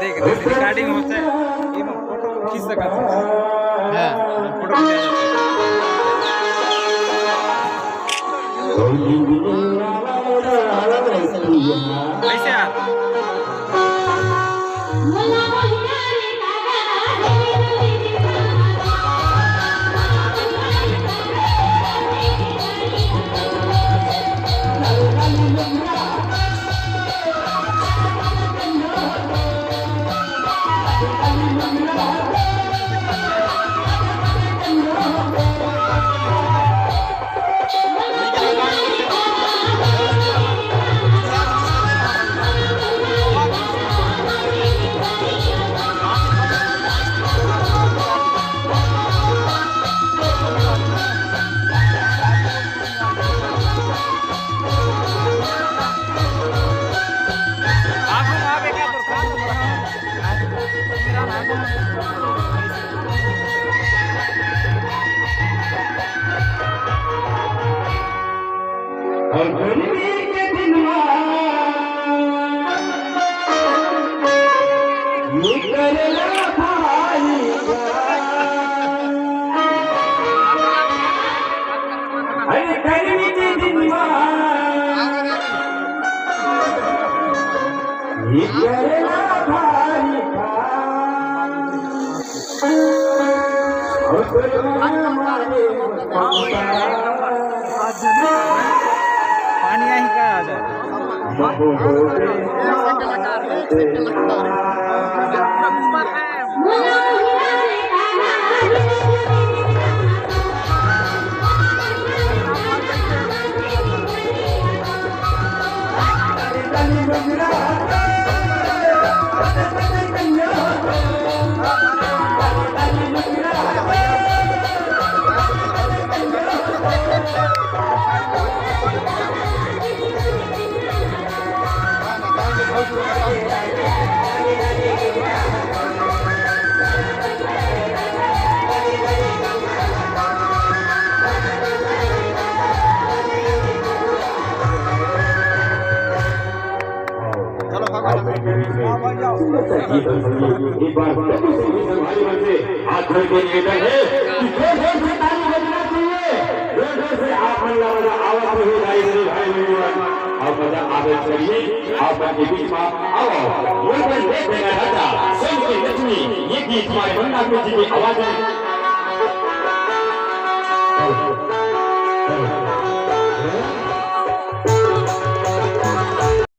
Recording होता है ये फोटो खींच सका है फोटो कैसे यार पानी यही का आ जाए एक बार भाई मन से हाथ जोड़ के निवेदन है कि जोर से ताली बजना चाहिए, जोर से आप हल्ला आवाज हो जाए मेरे भाई बहनों। आप बजा आवाज करिए, आप के बीच में आओ बोल कर देख देना राजा संग की लक्ष्मी ये गीत हमारे बंदा जी की आवाज में